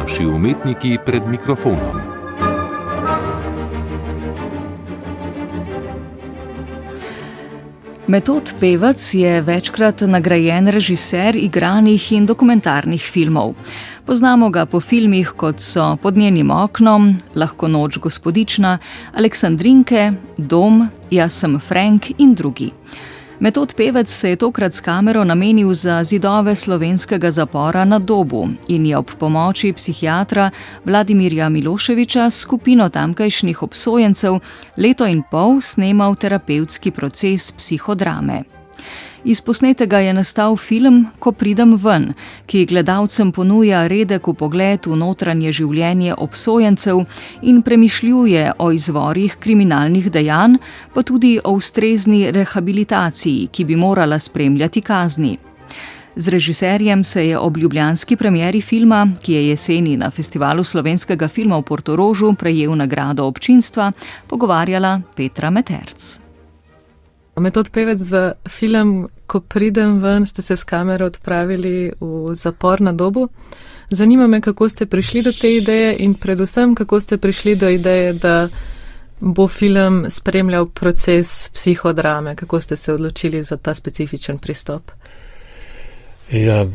naši umetniki pred mikrofonom. Metod Pevec je večkrat nagrajen režiser igranih in dokumentarnih filmov. Poznamo ga po filmih, kot so Pod njenim oknom, Lahko noč gospodična, Aleksandrinke, Dom, Jaz sem Frank in drugi. Metod Pevec se je tokrat s kamero namenil za zidove slovenskega zapora na Dobu in je ob pomoči psihiatra Vladimirja Miloševića s skupino tamkajšnjih obsojencev leto in pol snemal terapevtski proces psihodrame. Iz posnetega je nastal film Ko pridem ven, ki gledalcem ponuja redek vpogled v notranje življenje obsojencev in premišljuje o izvorih kriminalnih dejanj, pa tudi o ustrezni rehabilitaciji, ki bi morala spremljati kazni. Z režiserjem se je ob ljubljanski premieri filma, ki je jeseni na Festivalu slovenskega filma v Portorožu prejel nagrado občinstva, pogovarjala Petra Meterc. Metod Pevec za film Ko pridem ven ste se s kamero odpravili v zapor na Dobu. Zanima me, kako ste prišli do te ideje in predvsem, kako ste prišli do ideje, da bo film spremljal proces psihodrame. Kako ste se odločili za ta specifičen pristop? Ja,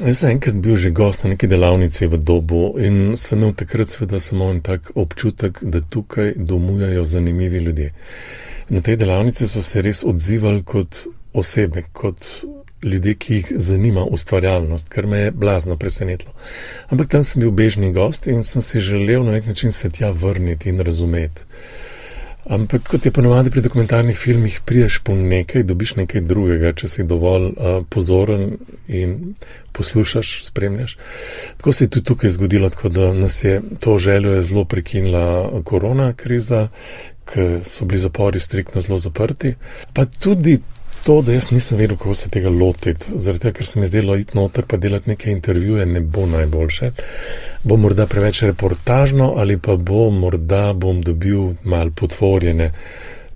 jaz sem enkrat bil že gost na neki delavnici v Dobu in sem imel takrat seveda samo en tak občutek, da tukaj domujajo zanimivi ljudje. Na tej delavnici so se res odzivali kot osebe, kot ljudje, ki jih zanima ustvarjalnost, kar me je blazno presenetilo. Ampak tam sem bil bežni gost in sem si želel na nek način se tja vrniti in razumeti. Ampak kot je ponovadi pri dokumentarnih filmih, prideš po nekaj, dobiš nekaj drugega, če si dovolj pozoren in poslušaš, spremljaš. Tako se je tudi tukaj zgodilo, tako da nas je to željo je zelo prekinila korona kriza, ker so bili zapori striktno zelo zaprti. Pa tudi to, da jaz nisem vedel, kako se tega lotiti, zaradi tega, ker se mi zdelo iti noter pa delati neke intervjuje ne bo najboljše. Bo morda preveč reportažno ali pa bom dobil malo potvorjene,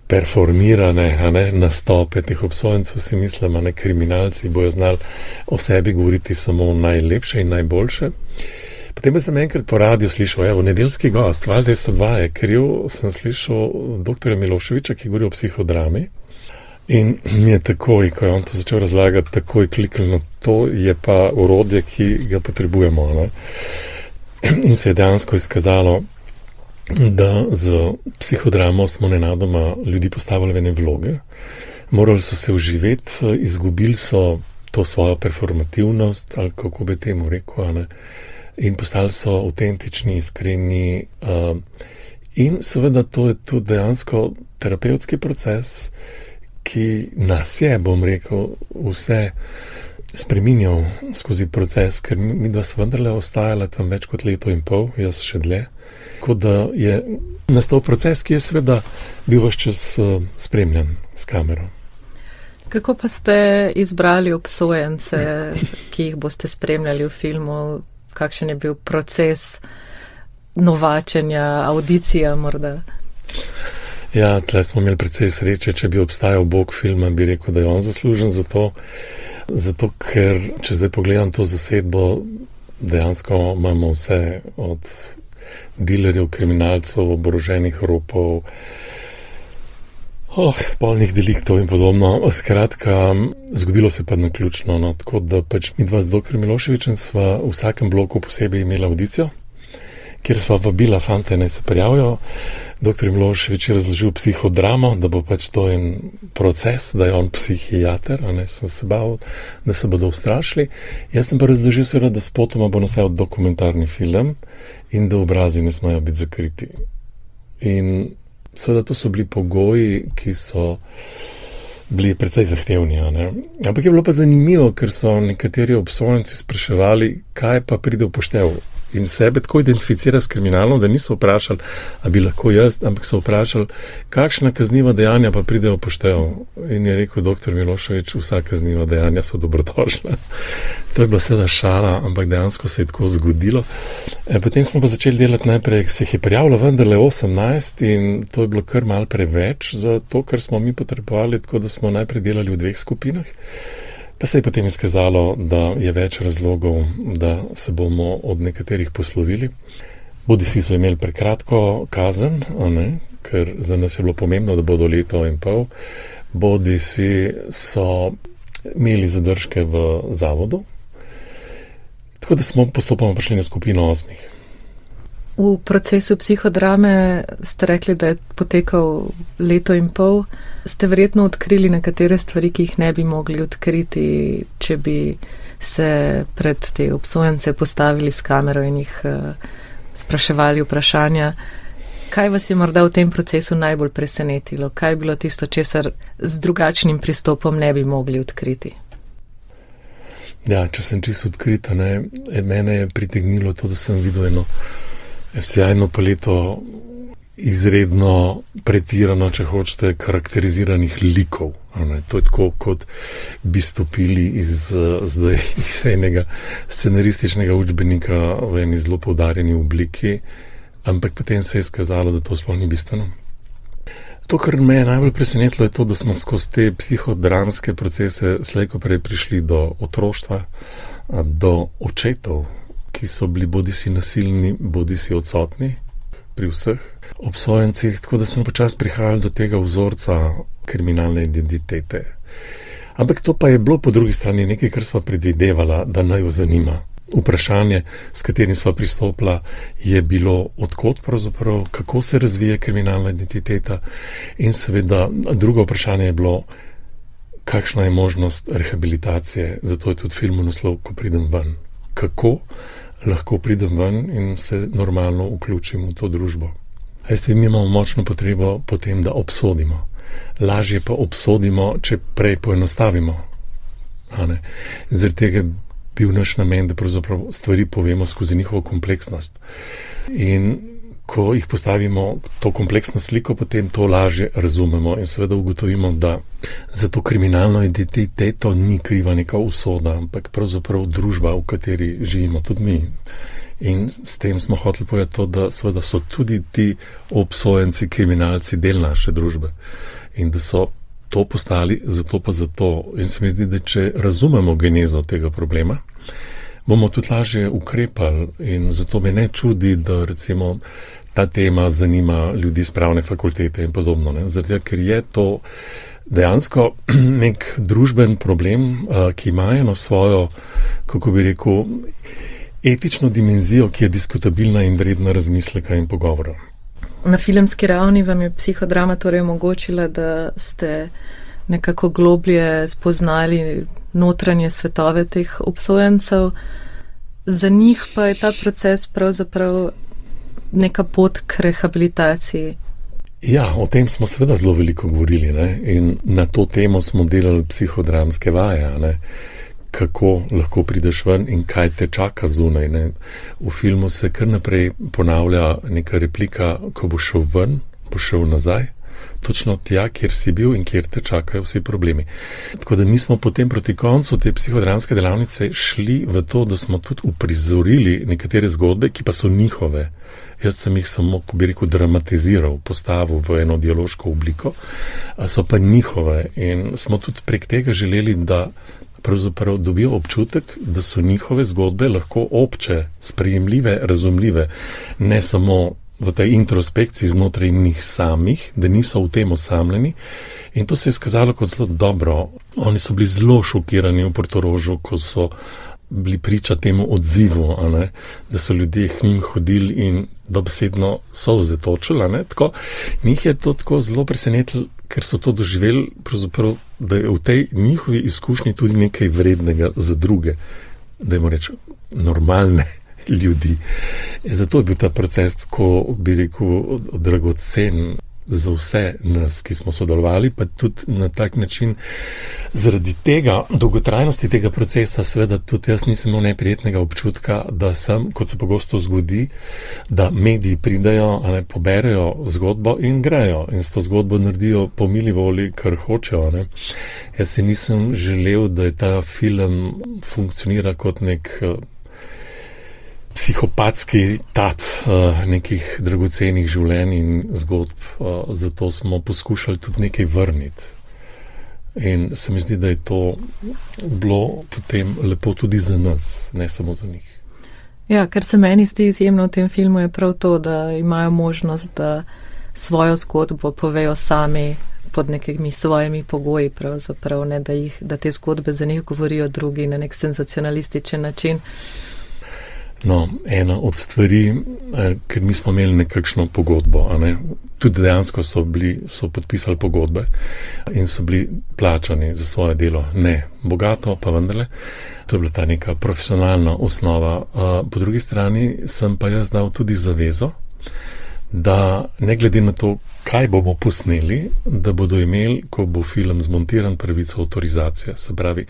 performirane nastope teh obsojencev, si mislim, kriminalci bojo znali o sebi govoriti samo najlepše in najboljše. Potem pa sem enkrat po radiju slišal, evo, nedeljski gost, valjda so dva je kriv, sem slišal dr. Miloševića, ki govori o psihodrami. In mi je takoj, ko je on to začel razlagati, takoj kliknilo, to je pa orodje, ki ga potrebujemo. Ne? In se je dejansko izkazalo, da z psihodramo smo nenadoma ljudi postavili v ene vloge. Morali so se vživeti, izgubili so to svojo performativnost, ali kako bi temu rekel, ne? In postali so avtentični, iskreni. In seveda to je tudi dejansko terapevtski proces, ki nas je, bom rekel, vse spreminjal skozi proces, ker mi dva sva vendarle ostajala tam več kot leto in pol, jaz še dlje. Tako da je nastal proces, ki je seveda bil ves čas spremljan s kamero. Kako pa ste izbrali obsojence, ki jih boste spremljali v filmu? Kakšen je bil proces novačenja, audicija morda? Ja, tle smo imeli precej sreče, če bi obstajal bog filma, bi rekel, da je on zaslužen za to. Zato, ker, če zdaj pogledam to zasedbo, dejansko imamo vse od dilerjev, kriminalcev, oboroženih ropov, spolnih deliktov in podobno. Skratka, zgodilo se pa naključno, no, tako da pač mi dva z dr. Miloševićem sva v vsakem bloku posebej imela audicijo, kjer sva vabila fante, naj se prijavijo. Dr. Milošević je razložil psihodramo, da bo pač to en proces, da je on psihiater, a ne, sem se bal, da se bodo ustrašili. Jaz sem pa razložil seveda, da spotoma bo nastajal dokumentarni film in da obrazi ne smejo biti zakriti. In seveda to so bili pogoji, ki so bili precej zahtevni, a ne. Ampak je bilo pa zanimivo, ker so nekateri obsojenci spraševali, kaj pa pride v poštev. In sebe tako identificira s kriminalom, da niso vprašali, a bi lahko jaz, ampak so vprašali, kakšna kazniva dejanja pa pridejo v poštev. In je rekel dr. Milošević, vsa kazniva dejanja so dobrodošla. To je bila seveda šala, ampak dejansko se je tako zgodilo. Potem smo pa začeli delati najprej, se jih je prijavilo vendarle 18 in to je bilo kar malo preveč za to, kar smo mi potrebovali, tako da smo najprej delali v 2 skupinah. Pa se je potem izkazalo, da je več razlogov, da se bomo od nekaterih poslovili. Bodisi so imeli prekratko kazen, ker za nas je bilo pomembno, da bodo 1,5 leta, bodisi so imeli zadržke v zavodu. Tako da smo postopoma prišli na skupino 8. V procesu psihodrame ste rekli, da je potekal 1,5 leta. Ste verjetno odkrili nekatere stvari, ki jih ne bi mogli odkriti, če bi se pred te obsojence postavili s kamero in jih spraševali vprašanja. Kaj vas je morda v tem procesu najbolj presenetilo? Kaj je bilo tisto, česar z drugačnim pristopom ne bi mogli odkriti? Ja, če sem čisto odkrita, mene je pritegnilo to, da sem videl eno sjajno paleto izredno pretirano, če hočete, karakteriziranih likov. To je tako, kot bi stopili iz enega scenarističnega učbenika v eni zelo poudarjeni obliki, ampak potem se je izkazalo, da to sploh ni bistveno. To, kar me je najbolj presenetilo, je to, da smo skozi te psihodramske procese slej ko prej prišli do otroštva, do očetov, ki so bili bodisi nasilni, bodisi odsotni pri vseh obsojencih, tako da smo počasi prihajali do tega vzorca kriminalne identitete. Ampak to pa je bilo po drugi strani nekaj, kar sva predvidevala, da naj jo zanima. Vprašanje, s katerim sva pristopila, je bilo odkot pravzaprav, kako se razvija kriminalna identiteta in seveda drugo vprašanje je bilo, kakšna je možnost rehabilitacije, zato je tudi filmu naslov, ko pridem ven. Kako lahko pridem ven in se normalno vključim v to družbo. Veste, mi imamo močno potrebo potem, da obsodimo. Lažje pa obsodimo, če prej poenostavimo. Zaradi tega bil naš namen, da pravzaprav stvari povemo skozi njihovo kompleksnost. In ko jih postavimo to kompleksno sliko, potem to lažje razumemo in seveda ugotovimo, da za to kriminalno identiteto ni kriva neka usoda, ampak pravzaprav družba, v kateri živimo tudi mi. In s tem smo hoteli povedati to, da seveda so tudi ti obsojenci, kriminalci del naše družbe in da so to postali zato pa zato. In se mi zdi, da če razumemo genezo tega problema, bomo tudi lažje ukrepali in zato me ne čudi, da recimo ta tema zanima ljudi z pravne fakultete in podobno. Zato, ker je to dejansko nek družben problem, ki ima eno svojo, kako bi rekel, etično dimenzijo, ki je diskutabilna in vredna razmisleka in pogovora. Na filmski ravni vam je psihodrama torej omogočila, da ste nekako globlje spoznali notranje svetove teh obsojencev. Za njih pa je ta proces pravzaprav neka pot k rehabilitaciji. Ja, o tem smo seveda zelo veliko govorili, in na to temo smo delali psihodramske vaje, kako lahko prideš ven in kaj te čaka zunaj. V filmu se kar naprej ponavlja neka replika, ko boš šel ven, boš šel nazaj, točno tja, kjer si bil in kjer te čakajo vsi problemi. Tako da mi smo potem proti koncu te psihodramske delavnice šli v to, da smo tudi uprizorili nekatere zgodbe, ki pa so njihove. Jaz sem jih samo, ko bi rekel, dramatiziral, postavil v eno dialoško obliko, so pa njihove in smo tudi prek tega želeli, da pravzaprav dobijo občutek, da so njihove zgodbe lahko obče, sprejemljive, razumljive, ne samo v tej introspekciji znotraj njih samih, da niso v tem osamljeni. In to se je izkazalo kot zelo dobro. Oni so bili zelo šokirani v Portorožu, ko so bili priča temu odzivu, da so ljudje k njim hodili in dobesedno solze točili. Njih je to tako zelo presenetilo, ker so to doživeli, pravzaprav, da je v tej njihovi izkušnji tudi nekaj vrednega za druge, da jim reče normalne ljudi. Zato je bil ta proces, ko bi rekel, dragocen za vse nas, ki smo sodelovali, pa tudi na tak način zaradi tega, dolgotrajnosti tega procesa, seveda tudi jaz nisem imel neprijetnega občutka, da sem, kot se pogosto zgodi, da mediji pridejo, poberejo zgodbo in grejo in s to zgodbo naredijo po mili volji, kar hočejo. Jaz si nisem želel, da je ta film funkcionira kot nek psihopatski tat nekih dragocenih življenj in zgodb, zato smo poskušali tudi nekaj vrniti. In se mi zdi, da je to bilo potem lepo tudi za nas, ne samo za njih. Ja, kar se meni zdi izjemno v tem filmu, je prav to, da imajo možnost, da svojo zgodbo povejo sami pod nekimi svojimi pogoji, pravzaprav, ne, da te zgodbe za njih govorijo drugi na nek senzacionalističen način. No, ena od stvari, ker mi smo imeli nekakšno pogodbo, tudi dejansko so podpisali pogodbe in so bili plačani za svoje delo. Ne bogato, pa vendarle. To je bila ta neka profesionalna osnova. Po drugi strani sem pa jaz dal tudi zavezo, da ne glede na to, kaj bomo posneli, da bodo imeli, ko bo film zmontiran, pravico avtorizacije. Se pravi,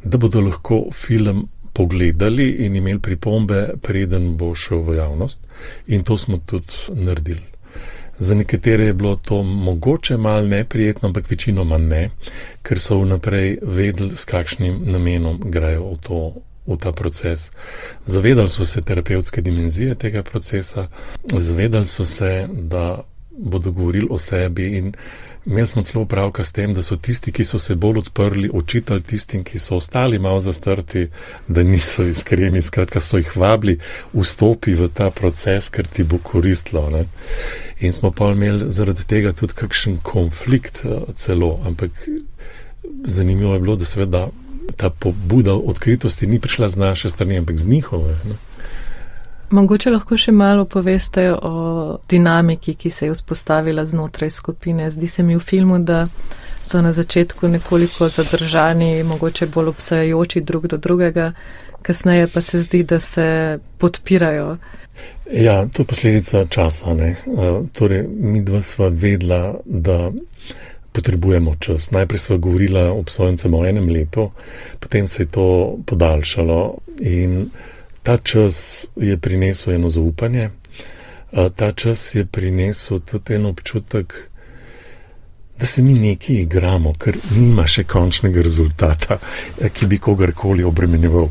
da bodo lahko film pogledali in imeli pripombe, preden bo šel v javnost. In to smo tudi naredili. Za nekatere je bilo to mogoče malo neprijetno, ampak večinoma ne, ker so vnaprej vedeli, s kakšnim namenom grejo v ta proces. Zavedali so se terapevtske dimenzije tega procesa, zavedali so se, da bodo govorili o sebi in imeli smo celo opravka s tem, da so tisti, ki so se bolj odprli, očitali tistim, ki so ostali malo zastrti, da niso iskreni, skratka so jih vabili, vstopi v ta proces, ker ti bo koristilo. Ne? In smo pa imeli zaradi tega tudi kakšen konflikt celo, ampak zanimivo je bilo, da seveda ta pobuda odkritosti ni prišla z naše strani, ampak z njihove. Ne? Mogoče lahko še malo poveste o dinamiki, ki se je vzpostavila znotraj skupine. Zdi se mi v filmu, da so na začetku nekoliko zadržani, mogoče bolj obsojajoči drug do drugega, kasneje pa se zdi, da se podpirajo. Ja, to je posledica časa. Torej, mi dva sva vedela, da potrebujemo čas. Najprej sva govorila obsojencem o 1 letu, potem se je to podaljšalo in ta čas je prinesel eno zaupanje, ta čas je prinesel tudi en občutek, da se mi nekaj igramo, ker nima še končnega rezultata, ki bi kogarkoli obremenjeval.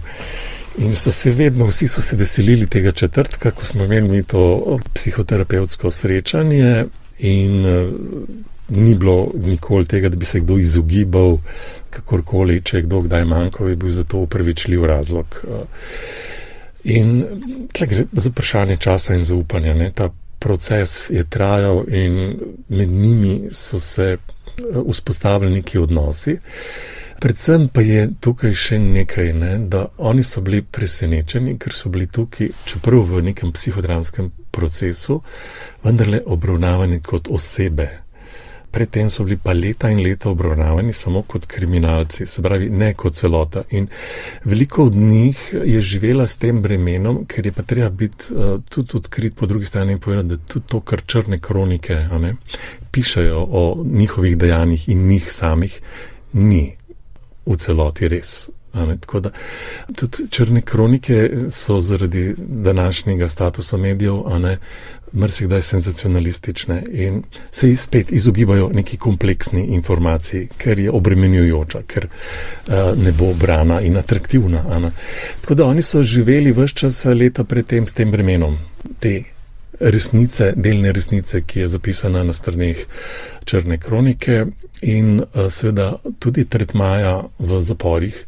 In vsi so se veselili tega četrtka, ko smo imeli mi to psihoterapevtsko srečanje in ni bilo nikoli tega, da bi se kdo izogibal, kakorkoli, če je kdo kdaj manjkal, je bil za to upravičljiv razlog. In tle gre za vprašanje časa in zaupanja. Ta proces je trajal in med njimi so se vzpostavili neki odnosi. Predvsem pa je tukaj še nekaj, da oni so bili presenečeni, ker so bili tukaj, čeprav v nekem psihodramskem procesu, vendarle obravnavani kot osebe. Predtem so bili pa leta in leta obravnavani samo kot kriminalci, se pravi ne kot celota. In veliko od njih je živela s tem bremenom, ker je pa treba biti tudi odkrit po drugi strani in povedati, da tudi to, kar črne kronike pišejo o njihovih dejanjih in njih samih, ni v celoti res. Tako da tudi črne kronike so zaradi današnjega statusa medijev marsikdaj senzacionalistične in se spet izogibajo neki kompleksni informaciji, ker je obremenjujoča, ker ne bo brana in atraktivna. Tako da oni so živeli ves čas leta predtem s tem bremenom te resnice, delne resnice, ki je zapisana na straneh črne kronike in seveda tudi tretmaja v zaporih,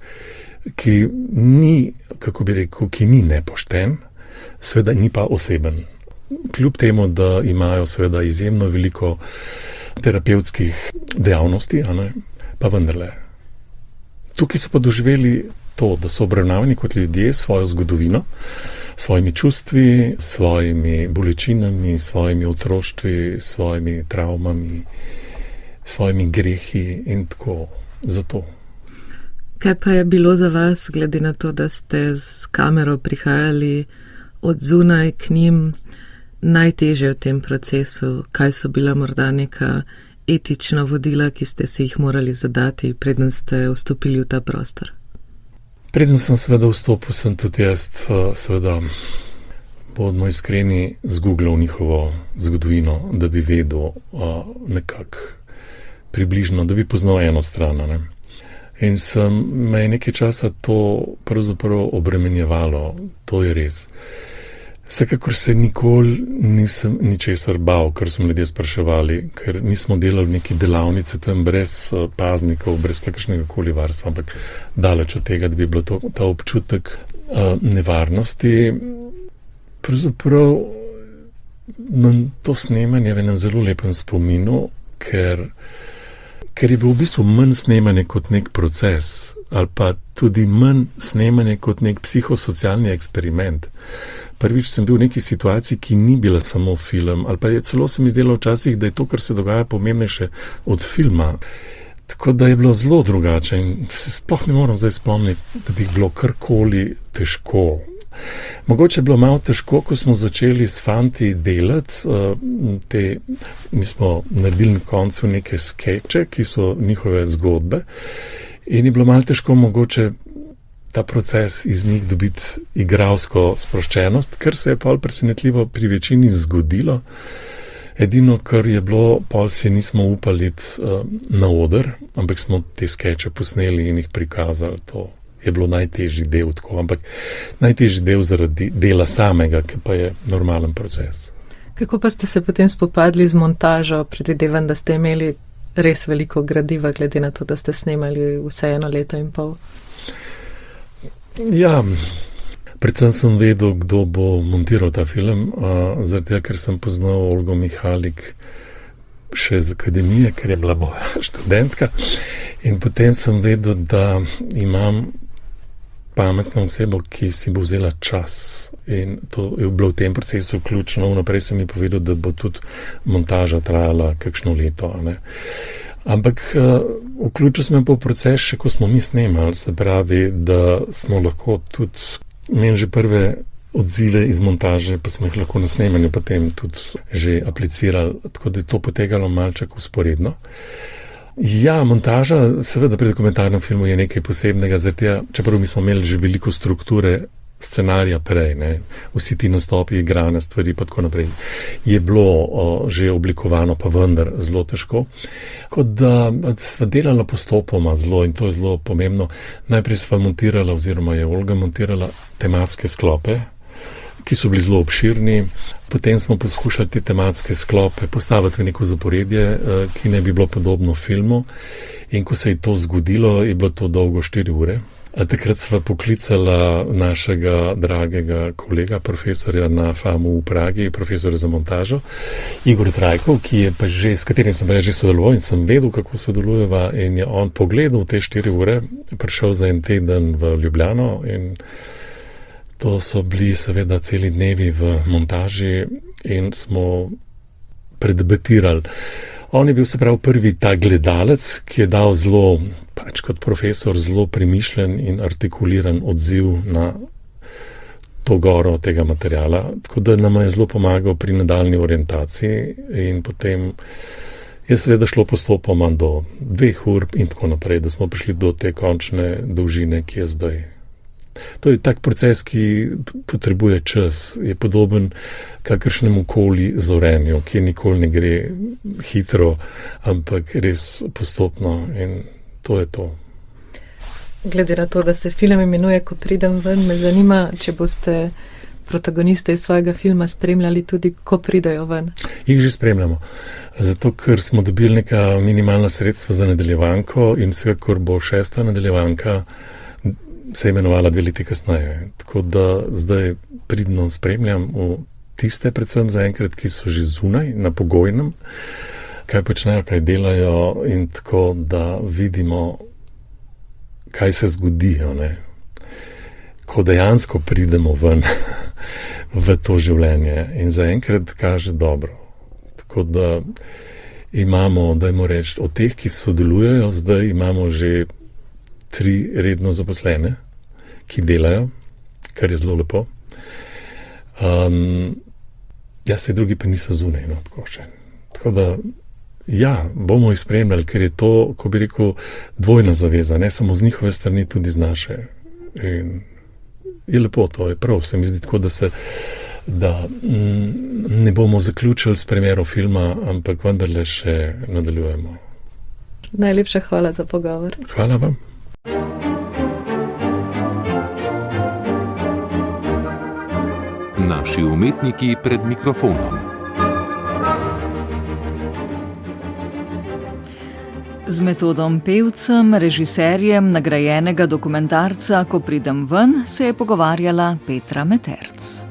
ki ni, kako bi rekel, ki ni nepošten, seveda ni pa oseben. Kljub temu, da imajo seveda izjemno veliko terapevtskih dejavnosti, pa vendarle. Tukaj so pa doživeli to, da so obravnavani kot ljudje svojo zgodovino, svojimi čustvi, svojimi bolečinami, svojimi otroštvi, svojimi travmami, svojimi grehi in tako zato. Kaj pa je bilo za vas, glede na to, da ste z kamero prihajali od zunaj k njim, najtežje v tem procesu? Kaj so bila morda neka etična vodila, ki ste si jih morali zadati, preden ste vstopili v ta prostor? Preden sem seveda vstopil, sem tudi jaz seveda, bodimo iskreni, zgooglal njihovo zgodovino, da bi vedel nekako približno, da bi poznal eno stran. In me je nekaj časa to pravzaprav obremenjevalo, to je res. Vsekakor se nikoli nisem ničesar bal, kar so ljudje spraševali, ker nismo delali neki delavnice tam brez paznikov, brez kakršnega koli varstva, ampak daleč od tega, da bi bilo ta občutek nevarnosti. Pravzaprav imam to snemanje v enem zelo lepem spominu, ker je bil v bistvu manj snemanje kot nek proces, ali pa tudi manj snemanje kot nek psihosocialni eksperiment. Prvič sem bil v neki situaciji, ki ni bila samo film, ali pa je celo se mi zdelo včasih, da je to, kar se dogaja, pomembnejše od filma. Tako da je bilo zelo drugače in se sploh ne moram zdaj spomniti, da bi bilo karkoli težko. Mogoče je bilo malo težko, ko smo začeli s fanti delati, mi smo naredili na koncu neke skeče, ki so njihove zgodbe in je bilo malo težko mogoče ta proces iz njih dobiti igralsko sproščenost, kar se je pol presenetljivo pri večini zgodilo. Edino, kar je bilo, pol se nismo upali na oder, ampak smo te skeče posneli in jih prikazali. To je bilo najtežji del, ampak najtežji del zaradi dela samega, ki pa je normalen proces. Kako pa ste se potem spopadli z montažo? Predvidevam, da ste imeli res veliko gradiva, glede na to, da ste snemali vse 1 leto in pol. Ja, predvsem sem vedel, kdo bo montiral ta film, zaradi tega, ker sem poznal Olgo Mihalik še z akademije, ker je bila moja študentka. In potem sem vedel, da imam pametno osebo, ki si bo vzela čas. In to je bilo v tem procesu ključno. Vnaprej sem mi povedal, da bo tudi montaža trajala kakšno leto. Ampak vključil sem pa v proces še, ko smo mi snemali, se pravi, da smo lahko tudi imeli že prve odzive iz montaže, pa smo jih lahko na snemanju potem tudi že aplicirali, tako da je to potekalo malček usporedno. Ja, montaža, seveda pri dokumentarnem filmu je nekaj posebnega, čeprav mi smo imeli že veliko strukture scenarija prej, vsi ti nastopi, igrane stvari pa tako naprej, je bilo že oblikovano, pa vendar zelo težko. Kot da sva delala postopoma zelo in to je zelo pomembno. Najprej sva montirala, oziroma je Olga montirala tematske sklope, ki so bili zelo obširni. Potem smo poskušali te tematske sklope postaviti v neko zaporedje, ki ne bi bilo podobno filmu. In ko se je to zgodilo, je bilo to dolgo 4 ure. Takrat sva poklicala našega dragega kolega, profesorja na FAMU v Pragi, profesorja za montažo, Igor Trajkov, s katerim sem pa že sodeloval in sem vedel, kako sodelujeva, in je on pogledal te 4 ure, prišel za 1 teden v Ljubljano in to so bili seveda celi dnevi v montaži in smo predebatirali. On je bil se pravi prvi ta gledalec, ki je dal zelo, kot profesor, zelo premišljen in artikuliran odziv na to goro tega materijala, tako da nam je zelo pomagal pri nadaljni orientaciji in potem je seveda šlo postopoma do 2 ur in tako naprej, da smo prišli do te končne dolžine, ki je zdaj. To je tak proces, ki potrebuje čas, je podoben kakršnemu koli zorenju, ki nikoli ne gre hitro, ampak res postopno in to je to. Glede na to, da se film imenuje Ko pridem ven, me zanima, če boste protagoniste iz svojega filma spremljali tudi, ko pridejo ven. Jih že spremljamo, zato ker smo dobili neka minimalna sredstva za nadaljevanko in vsekakor bo 6. nadaljevanka se je imenovala 2 leti kasneje. Tako da zdaj pridno spremljam v tiste, predvsem zaenkrat, ki so že zunaj, na pogojnem, kaj počnejo, kaj delajo in tako, da vidimo, kaj se zgodi, ko dejansko pridemo ven v to življenje. In zaenkrat kaže dobro. Tako da imamo, dajmo reči, od teh, ki sodelujejo, zdaj imamo že 3 redno zaposlene, ki delajo, kar je zelo lepo. Se drugi pa niso zunaj, tako še. Tako da, bomo jih spremljali, ker je to, ko bi rekel, dvojna zaveza, ne samo z njihove strani, tudi z naše. In je lepo to, je prav, se mi zdi tako, da ne bomo zaključili s premiero filma, ampak vendarle še nadaljujemo. Najlepša hvala za pogovor. Hvala vam. Na Naši umetniki pred mikrofonom. Z Metodom Pevcem, režiserjem nagrajenega dokumentarca Ko pridem ven, se je pogovarjala Petra Meterc.